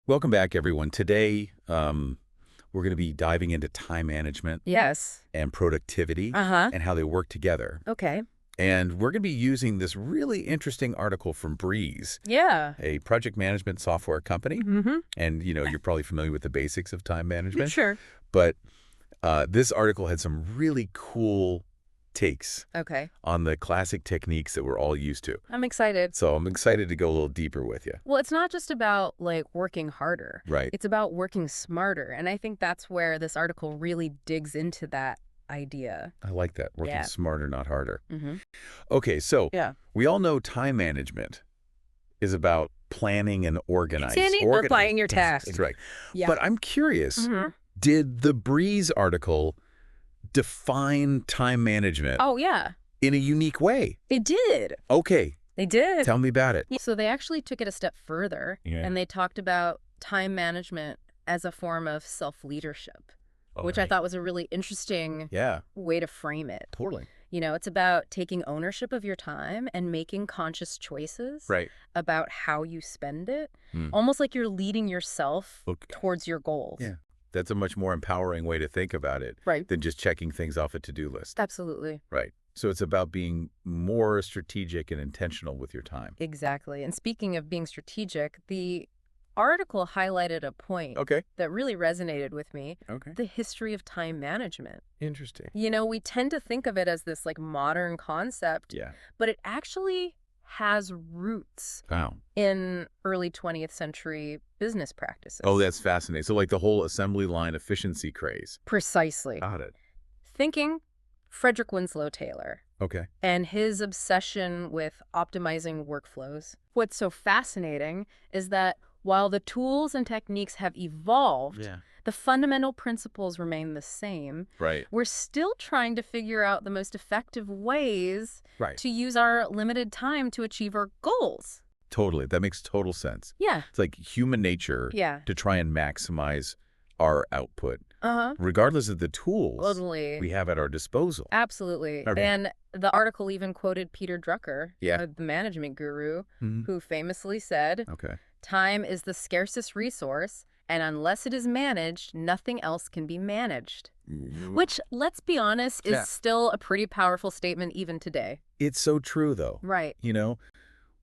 Welcome back, everyone. Today, we're going to be diving into time management Yes. and productivity Uh-huh. and how they work together. Okay. And we're going to be using this really interesting article from Breeze, Yeah. a project management software company. Mm-hmm. And, you're probably familiar with the basics of time management. Sure. But this article had some really cool takes Okay. on the classic techniques that we're all used to. I'm excited. So I'm excited to go a little deeper with you. Well, it's not just about working harder. Right. It's about working smarter. And I think that's where this article really digs into that idea. I like that. Working Yeah. smarter, not harder. Mm-hmm. Okay, so Yeah. we all know time management is about planning and organizing. Applying your tasks. That's right. Yeah. But I'm curious, Mm-hmm. did the Breeze article define time management Oh, yeah. in a unique way? They did. Okay, They did. tell me about it. So they actually took it a step further, Yeah. and they talked about time management as a form of self-leadership, which I thought was a really interesting Yeah, way to frame it. totally. It's about taking ownership of your time and making conscious choices Right. about how you spend it, Hmm. almost like you're leading yourself Okay. towards your goals. Yeah. That's a much more empowering way to think about it Right. than just checking things off a to-do list. Absolutely. Right. So it's about being more strategic and intentional with your time. Exactly. And speaking of being strategic, the article highlighted a point Okay. that really resonated with me, Okay. the history of time management. Interesting. We tend to think of it as this modern concept, Yeah. but it actually has roots Wow. in early 20th century business practices. Oh, that's fascinating. So like the whole assembly line efficiency craze. Precisely. Got it. Thinking Frederick Winslow Taylor Okay. and his obsession with optimizing workflows. What's so fascinating is that while the tools and techniques have evolved, Yeah. the fundamental principles remain the same. Right. We're still trying to figure out the most effective ways Right. to use our limited time to achieve our goals. Totally. That makes total sense. Yeah. It's like human nature Yeah. to try and maximize our output, Uh-huh. regardless of the tools Totally. we have at our disposal. Absolutely. Okay. And the article even quoted Peter Drucker, Yeah. the management guru, Mhm. who famously said, Okay. "Time is the scarcest resource, and unless it is managed, nothing else can be managed." Which, let's be honest, is Yeah. still a pretty powerful statement even today. It's so true, though. Right.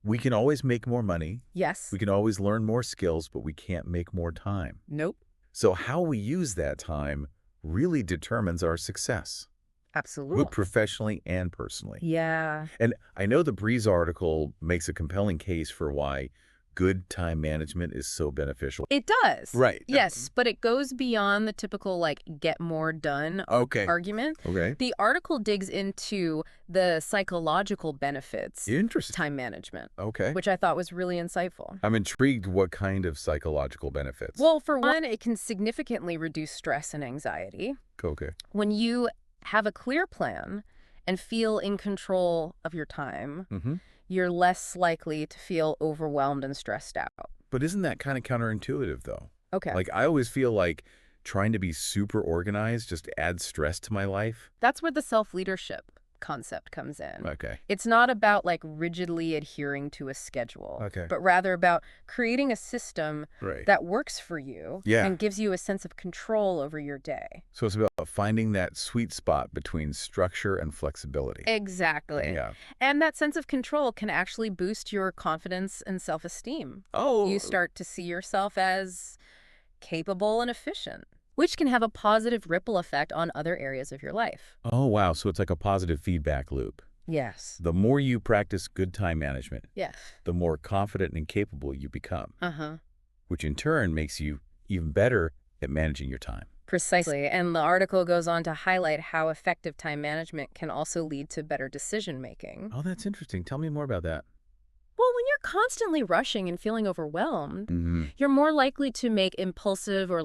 We can always make more money. Yes. We can always learn more skills, but we can't make more time. Nope. So how we use that time really determines our success, Absolutely. both professionally and personally. Yeah. And I know the Breeze article makes a compelling case for why good time management is so beneficial. It does. Right. Yes, but it goes beyond the typical, get more done Okay. argument. Okay. The article digs into the psychological benefits of Interesting. time management, Okay. which I thought was really insightful. I'm intrigued what kind of psychological benefits. Well, for one, it can significantly reduce stress and anxiety. Okay. When you have a clear plan and feel in control of your time, Mm-hmm. you're less likely to feel overwhelmed and stressed out. But isn't that kind of counterintuitive, though? Okay. Like, I always feel like trying to be super organized just adds stress to my life. That's where the self-leadership concept comes in. Okay. It's not about rigidly adhering to a schedule, Okay. but rather about creating a system Right. that works for you Yeah. and gives you a sense of control over your day. So it's about finding that sweet spot between structure and flexibility. Exactly. Yeah. And that sense of control can actually boost your confidence and self-esteem. Oh. You start to see yourself as capable and efficient, which can have a positive ripple effect on other areas of your life. Oh, wow. So it's like a positive feedback loop. Yes. The more you practice good time management, Yes. the more confident and capable you become, Uh-huh. which in turn makes you even better at managing your time. Precisely. And the article goes on to highlight how effective time management can also lead to better decision-making. Oh, that's interesting. Tell me more about that. Well, when you're constantly rushing and feeling overwhelmed, Mm-hmm. you're more likely to make impulsive or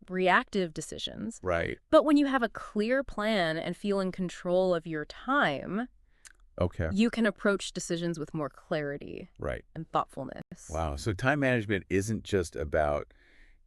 reactive decisions. Right. But when you have a clear plan and feel in control of your time, Okay. you can approach decisions with more clarity Right. and thoughtfulness. Wow. So time management isn't just about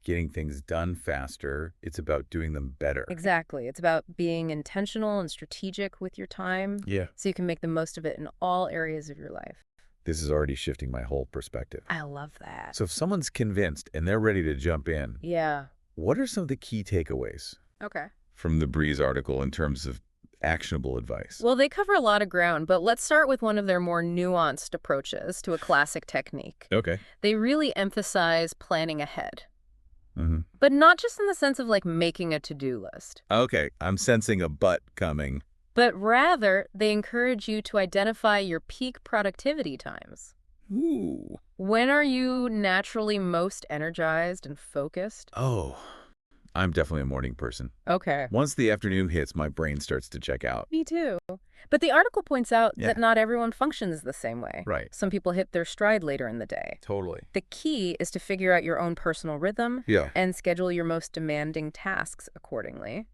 getting things done faster. It's about doing them better. Exactly. It's about being intentional and strategic with your time Yeah. so you can make the most of it in all areas of your life. This is already shifting my whole perspective. I love that. So if someone's convinced and they're ready to jump in, Yeah. what are some of the key takeaways Okay. from the Breeze article in terms of actionable advice? Well, they cover a lot of ground, but let's start with one of their more nuanced approaches to a classic technique. Okay. They really emphasize planning ahead, Mm-hmm. but not just in the sense of like making a to-do list, Okay, I'm sensing a but coming. but rather they encourage you to identify your peak productivity times. Ooh. When are you naturally most energized and focused? Oh, I'm definitely a morning person. Okay. Once the afternoon hits, my brain starts to check out. Me too. But the article points out Yeah. that not everyone functions the same way. Right. Some people hit their stride later in the day. Totally. The key is to figure out your own personal rhythm Yeah. and schedule your most demanding tasks accordingly.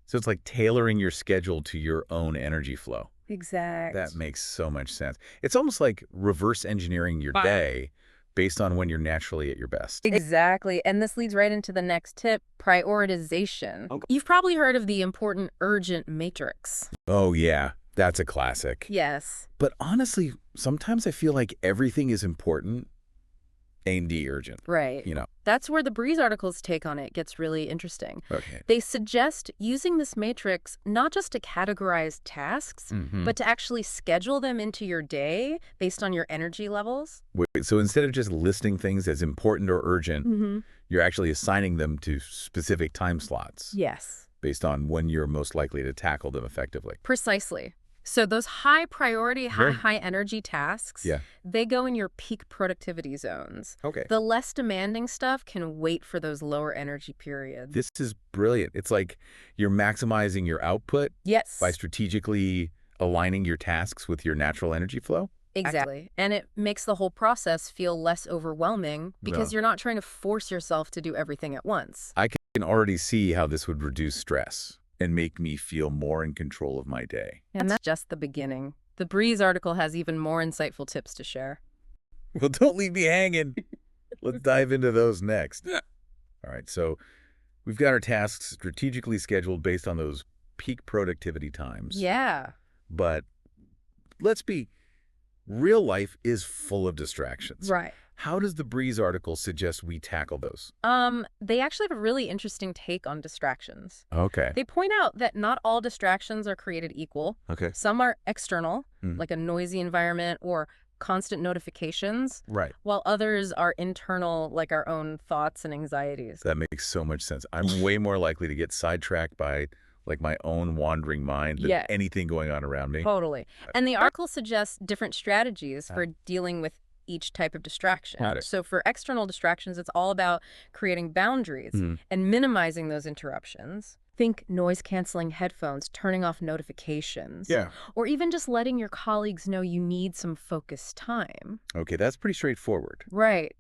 So it's like tailoring your schedule to your own energy flow. Exact. That makes so much sense. It's almost like reverse engineering your Wow. day based on when you're naturally at your best. Exactly. And this leads right into the next tip, prioritization. Okay. You've probably heard of the important urgent matrix. Oh, yeah. That's a classic. Yes. But honestly, sometimes I feel like everything is important and urgent. Right. You know. That's where the Breeze article's take on it gets really interesting. Okay. They suggest using this matrix not just to categorize tasks, Mhm. but to actually schedule them into your day based on your energy levels. Wait, so instead of just listing things as important or urgent, Mm-hmm. you're actually assigning them to specific time slots Yes. based on when you're most likely to tackle them effectively. Precisely. So those high priority, Very- high energy tasks, Yeah. they go in your peak productivity zones. Okay. The less demanding stuff can wait for those lower energy periods. This is brilliant. It's like you're maximizing your output Yes. by strategically aligning your tasks with your natural energy flow. Exactly. And it makes the whole process feel less overwhelming because Yeah. you're not trying to force yourself to do everything at once. I can already see how this would reduce stress and make me feel more in control of my day. And that's just the beginning. The Breeze article has even more insightful tips to share. Well, don't leave me hanging. Let's dive into those next. All right, so we've got our tasks strategically scheduled based on those peak productivity times. Yeah. But let's be, real life is full of distractions. Right. How does the Breeze article suggest we tackle those? They actually have a really interesting take on distractions. Okay. They point out that not all distractions are created equal. Okay. Some are external, Mm. like a noisy environment or constant notifications, Right. while others are internal, like our own thoughts and anxieties. That makes so much sense. I'm way more likely to get sidetracked by like my own wandering mind than Yeah. anything going on around me. Totally. And the article suggests different strategies for dealing with each type of distraction. Got it. So for external distractions, it's all about creating boundaries Mhm. and minimizing those interruptions. Think noise-canceling headphones, turning off notifications, Yeah. or even just letting your colleagues know you need some focused time. Okay, that's pretty straightforward. Right.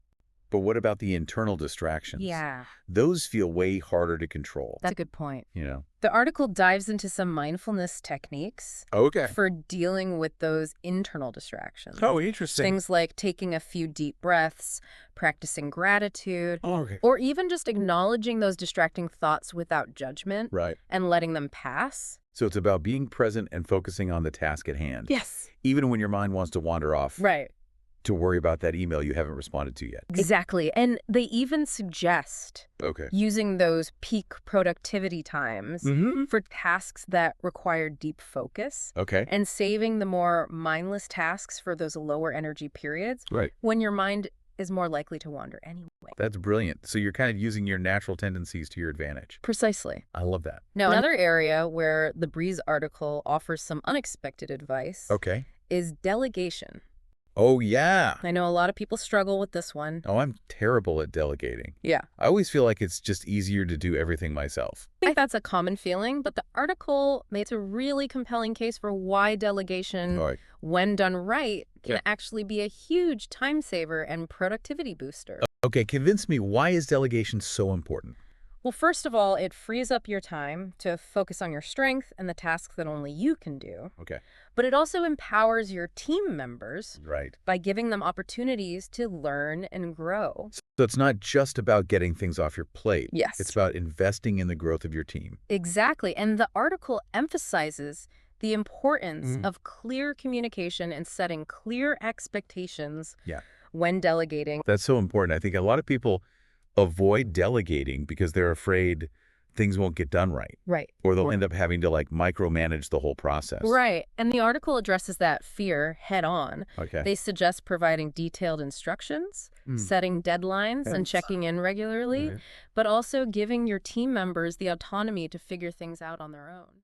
But what about the internal distractions? Yeah, Those feel way harder to control. that's a good point. You know? The article dives into some mindfulness techniques Okay. for dealing with those internal distractions. Oh, interesting. Things like taking a few deep breaths, practicing gratitude, Okay. or even just acknowledging those distracting thoughts without judgment Right. and letting them pass. So it's about being present and focusing on the task at hand. Yes. Even when your mind wants to wander off Right. to worry about that email you haven't responded to yet. Exactly. And they even suggest Okay. using those peak productivity times Mm-hmm. for tasks that require deep focus Okay. and saving the more mindless tasks for those lower energy periods Right. when your mind is more likely to wander anyway. That's brilliant. So you're kind of using your natural tendencies to your advantage. Precisely. I love that. Now, another area where the Breeze article offers some unexpected advice Okay. is delegation. Oh, yeah. I know a lot of people struggle with this one. Oh, I'm terrible at delegating. Yeah. I always feel like it's just easier to do everything myself. I think that's a common feeling, but the article makes a really compelling case for why delegation, All right. when done right, can Yeah. actually be a huge time saver and productivity booster. Okay, convince me, why is delegation so important? Well, first of all, it frees up your time to focus on your strength and the tasks that only you can do. Okay. But it also empowers your team members Right. by giving them opportunities to learn and grow. So it's not just about getting things off your plate. Yes. It's about investing in the growth of your team. Exactly. And the article emphasizes the importance of clear communication and setting clear expectations Yeah. when delegating. That's so important. I think a lot of people avoid delegating because they're afraid things won't get done right. Right. Or they'll end up having to like micromanage the whole process. Right. And the article addresses that fear head on. Okay. They suggest providing detailed instructions, setting deadlines, and checking in regularly, but also giving your team members the autonomy to figure things out on their own.